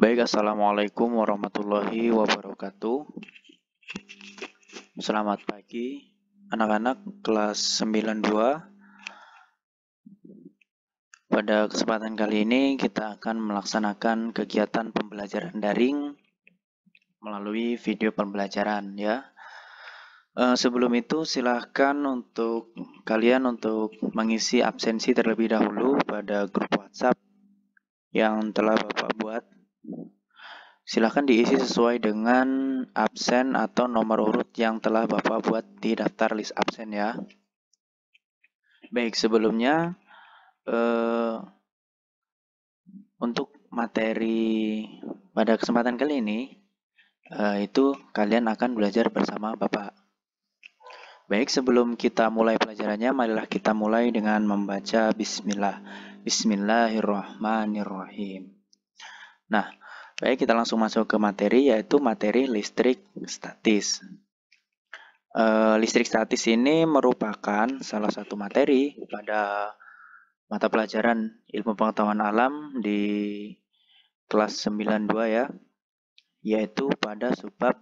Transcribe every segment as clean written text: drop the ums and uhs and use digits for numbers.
Baik, Assalamualaikum warahmatullahi wabarakatuh. Selamat pagi, anak-anak kelas 92. Pada kesempatan kali ini kita akan melaksanakan kegiatan pembelajaran daring melalui video pembelajaran ya. Sebelum itu silahkan untuk kalian untuk mengisi absensi terlebih dahulu pada grup WhatsApp yang telah Bapak buat. Silahkan diisi sesuai dengan absen atau nomor urut yang telah Bapak buat di daftar list absen ya. Baik, sebelumnya untuk materi pada kesempatan kali ini itu kalian akan belajar bersama Bapak. Baik, sebelum kita mulai pelajarannya, marilah kita mulai dengan membaca Bismillah. Bismillahirrahmanirrahim. Nah, baik, kita langsung masuk ke materi, yaitu materi listrik statis. Listrik statis ini merupakan salah satu materi pada mata pelajaran ilmu pengetahuan alam di kelas 92 ya, yaitu pada subbab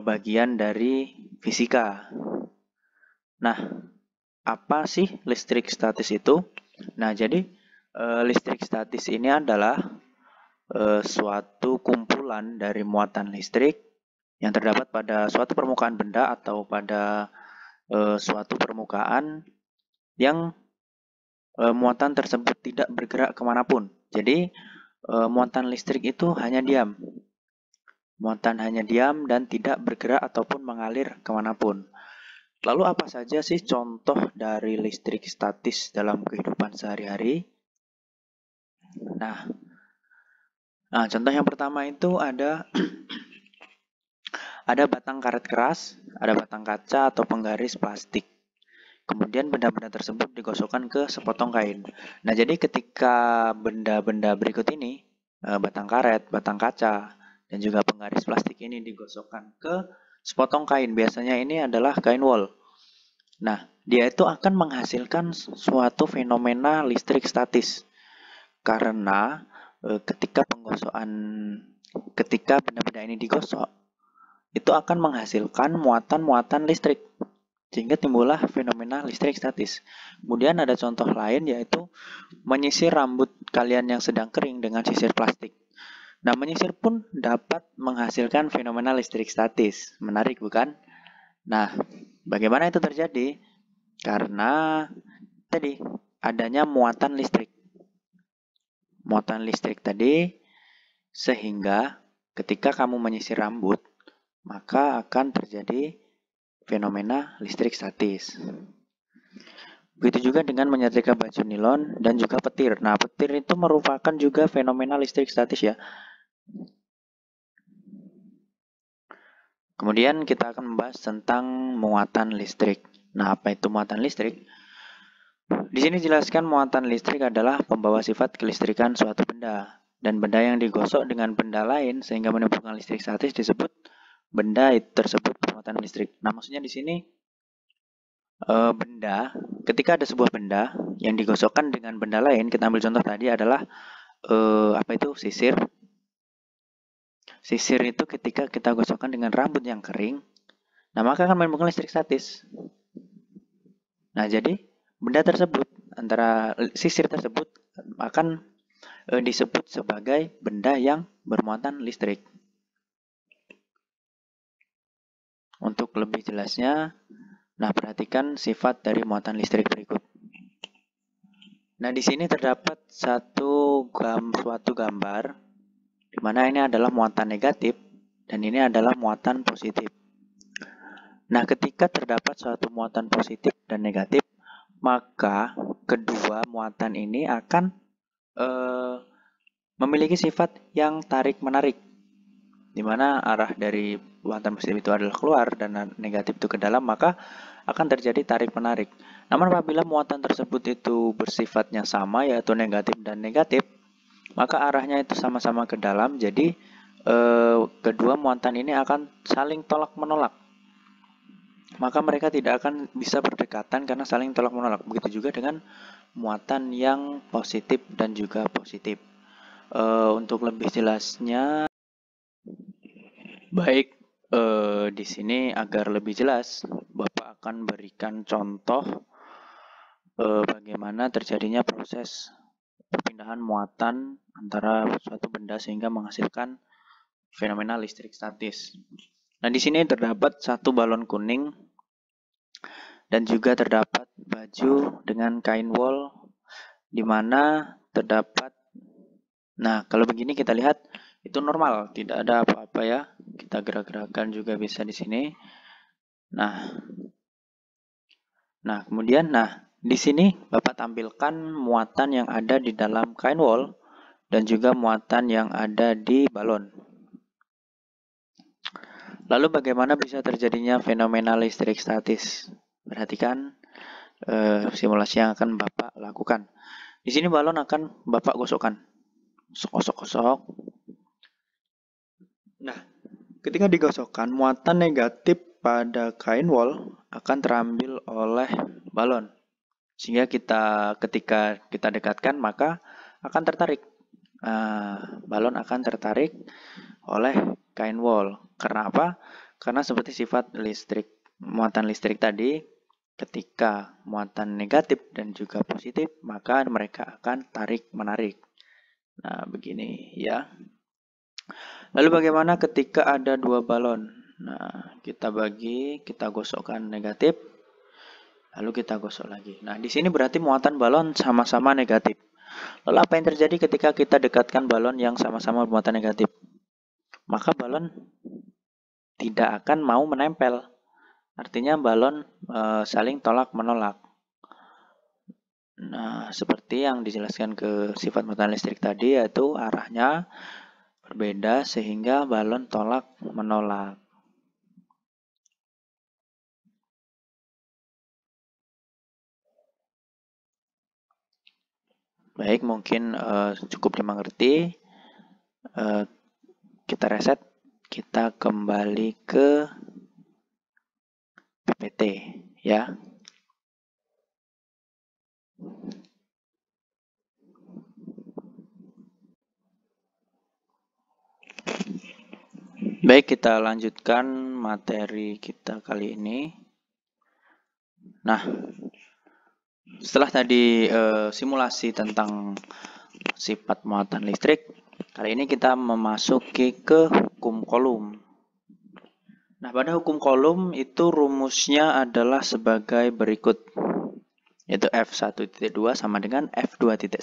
bagian dari fisika. Nah, apa sih listrik statis itu? Nah, jadi listrik statis ini adalah suatu kumpulan dari muatan listrik yang terdapat pada suatu permukaan benda atau pada suatu permukaan yang muatan tersebut tidak bergerak kemanapun. Jadi muatan listrik itu hanya diam. Muatan hanya diam dan tidak bergerak ataupun mengalir kemanapun. Lalu apa saja sih contoh dari listrik statis dalam kehidupan sehari-hari? Nah, contoh yang pertama itu ada ada batang karet keras, ada batang kaca atau penggaris plastik. Kemudian benda-benda tersebut digosokkan ke sepotong kain. Nah, jadi ketika benda-benda berikut ini, batang karet, batang kaca, dan juga penggaris plastik ini digosokkan ke sepotong kain. Biasanya ini adalah kain wol. Nah, dia itu akan menghasilkan suatu fenomena listrik statis. Karena ketika benda-benda ini digosok, itu akan menghasilkan muatan-muatan listrik. Sehingga timbullah fenomena listrik statis. Kemudian ada contoh lain yaitu menyisir rambut kalian yang sedang kering dengan sisir plastik. Nah, menyisir pun dapat menghasilkan fenomena listrik statis. Menarik bukan? Nah, bagaimana itu terjadi? Karena tadi adanya muatan listrik. Muatan listrik tadi sehingga ketika kamu menyisir rambut, maka akan terjadi fenomena listrik statis. Begitu juga dengan menyetrika baju nilon dan juga petir. Nah, petir itu merupakan juga fenomena listrik statis ya. Kemudian kita akan membahas tentang muatan listrik. Nah, apa itu muatan listrik? Di sini dijelaskan muatan listrik adalah pembawa sifat kelistrikan suatu benda. Dan benda yang digosok dengan benda lain sehingga menimbulkan listrik statis disebut benda tersebut muatan listrik. Nah, maksudnya di sini benda, ketika ada sebuah benda yang digosokkan dengan benda lain, kita ambil contoh tadi adalah sisir. Sisir itu ketika kita gosokkan dengan rambut yang kering, nah maka akan menimbulkan listrik statis. Nah, jadi benda tersebut, antara sisir tersebut akan disebut sebagai benda yang bermuatan listrik. Untuk lebih jelasnya, nah perhatikan sifat dari muatan listrik berikut. Nah, di sini terdapat suatu gambar di mana ini adalah muatan negatif dan ini adalah muatan positif. Nah, ketika terdapat suatu muatan positif dan negatif, maka kedua muatan ini akan memiliki sifat yang tarik-menarik, di mana arah dari muatan positif itu adalah keluar dan negatif itu ke dalam, maka akan terjadi tarik-menarik. Namun apabila muatan tersebut itu bersifatnya sama, yaitu negatif dan negatif, maka arahnya itu sama-sama ke dalam, jadi kedua muatan ini akan saling tolak-menolak. Maka mereka tidak akan bisa berdekatan karena saling tolak-menolak. Begitu juga dengan muatan yang positif dan juga positif. Untuk lebih jelasnya, baik, di sini agar lebih jelas, Bapak akan berikan contoh bagaimana terjadinya proses perpindahan muatan antara suatu benda sehingga menghasilkan fenomena listrik statis. Nah, di sini terdapat satu balon kuning dan juga terdapat baju dengan kain wol di mana terdapat. Nah, kalau begini kita lihat itu normal, tidak ada apa-apa ya. Kita gerak-gerakan juga bisa di sini. Nah, kemudian di sini Bapak tampilkan muatan yang ada di dalam kain wol dan juga muatan yang ada di balon. Lalu bagaimana bisa terjadinya fenomena listrik statis? Perhatikan simulasi yang akan Bapak lakukan. Di sini balon akan Bapak gosokkan. Gosok-gosok. Nah, ketika digosokkan, muatan negatif pada kain wol akan terambil oleh balon. Sehingga ketika kita dekatkan, maka akan tertarik. Balon akan tertarik oleh kain wol. Karena apa? Karena seperti sifat muatan listrik tadi, ketika muatan negatif dan juga positif, maka mereka akan tarik-menarik. Nah, begini ya. Lalu bagaimana ketika ada dua balon? Nah, kita gosokkan negatif, lalu kita gosok lagi. Nah, di sini berarti muatan balon sama-sama negatif. Lalu apa yang terjadi ketika kita dekatkan balon yang sama-sama muatan negatif? Maka balon tidak akan mau menempel. Artinya balon saling tolak-menolak. Nah, seperti yang dijelaskan ke sifat muatan listrik tadi, yaitu arahnya berbeda sehingga balon tolak-menolak. Baik, mungkin cukup dimengerti. Kita reset, kita kembali ke PPT ya. Baik, kita lanjutkan materi kita kali ini. Nah, setelah tadi simulasi tentang sifat muatan listrik, kali ini kita memasuki ke hukum Coulomb. Nah, pada hukum Coulomb itu rumusnya adalah sebagai berikut, yaitu F1.2 sama dengan F2.1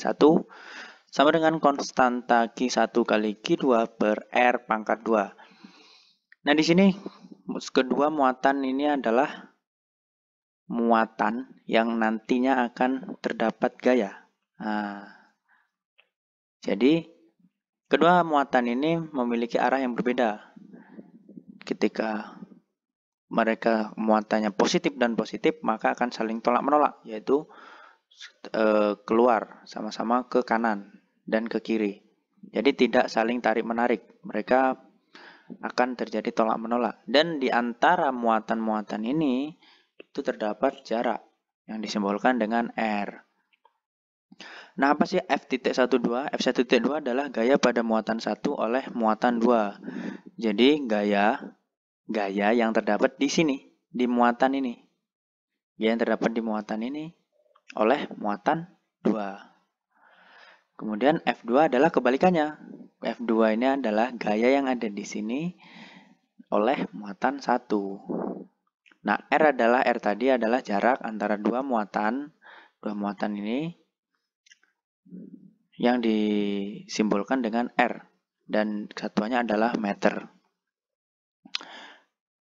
sama dengan konstanta Q1 kali Q2 per R pangkat 2. Nah, di sini kedua muatan ini adalah muatan yang nantinya akan terdapat gaya. Nah, jadi kedua muatan ini memiliki arah yang berbeda. Ketika mereka muatannya positif dan positif, maka akan saling tolak-menolak, yaitu keluar sama-sama ke kanan dan ke kiri. Jadi tidak saling tarik-menarik. Mereka akan terjadi tolak-menolak. Dan di antara muatan-muatan ini itu terdapat jarak yang disimbolkan dengan R. Nah, apa sih F.12? F1.2 adalah gaya pada muatan 1 oleh muatan 2. Jadi gaya yang terdapat di sini, di muatan ini. Gaya yang terdapat di muatan ini oleh muatan 2. Kemudian F2 adalah kebalikannya. F2 ini adalah gaya yang ada di sini oleh muatan 1. Nah, R tadi adalah jarak antara dua muatan ini yang disimbolkan dengan R dan satuannya adalah meter.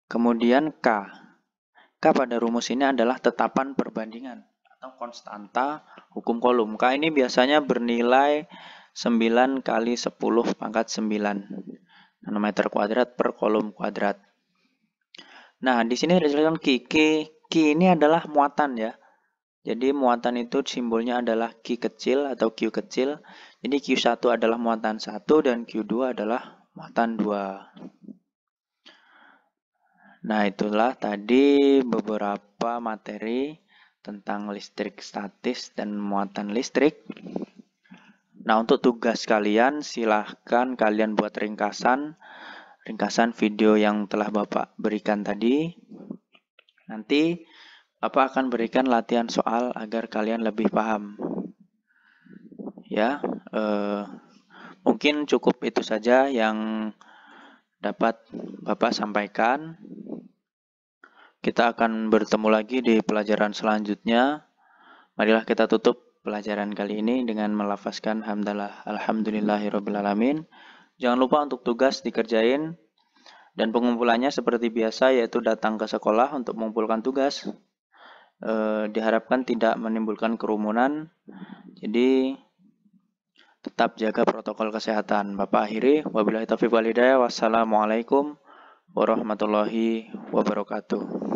Kemudian K pada rumus ini adalah tetapan perbandingan atau konstanta hukum Coulomb. K ini biasanya bernilai 9 kali 10 pangkat 9 nanometer kuadrat per Coulomb kuadrat. Nah, di sini dijelaskan Q ini adalah muatan ya. Jadi muatan itu simbolnya adalah Q kecil atau Q kecil. Jadi Q1 adalah muatan 1 dan Q2 adalah muatan 2. Nah, itulah tadi beberapa materi tentang listrik statis dan muatan listrik. Nah, untuk tugas kalian, silahkan kalian buat ringkasan video yang telah Bapak berikan tadi. Nanti Bapak akan berikan latihan soal agar kalian lebih paham. Ya, mungkin cukup itu saja yang dapat Bapak sampaikan. Kita akan bertemu lagi di pelajaran selanjutnya. Marilah kita tutup pelajaran kali ini dengan melafazkan hamdalah alhamdulillahirobbilalamin. Jangan lupa untuk tugas dikerjain dan pengumpulannya seperti biasa, yaitu datang ke sekolah untuk mengumpulkan tugas. Diharapkan tidak menimbulkan kerumunan. Jadi tetap jaga protokol kesehatan. Bapak akhiri, wabillahi taufiq wal hidayah. Wassalamualaikum warahmatullahi wabarakatuh.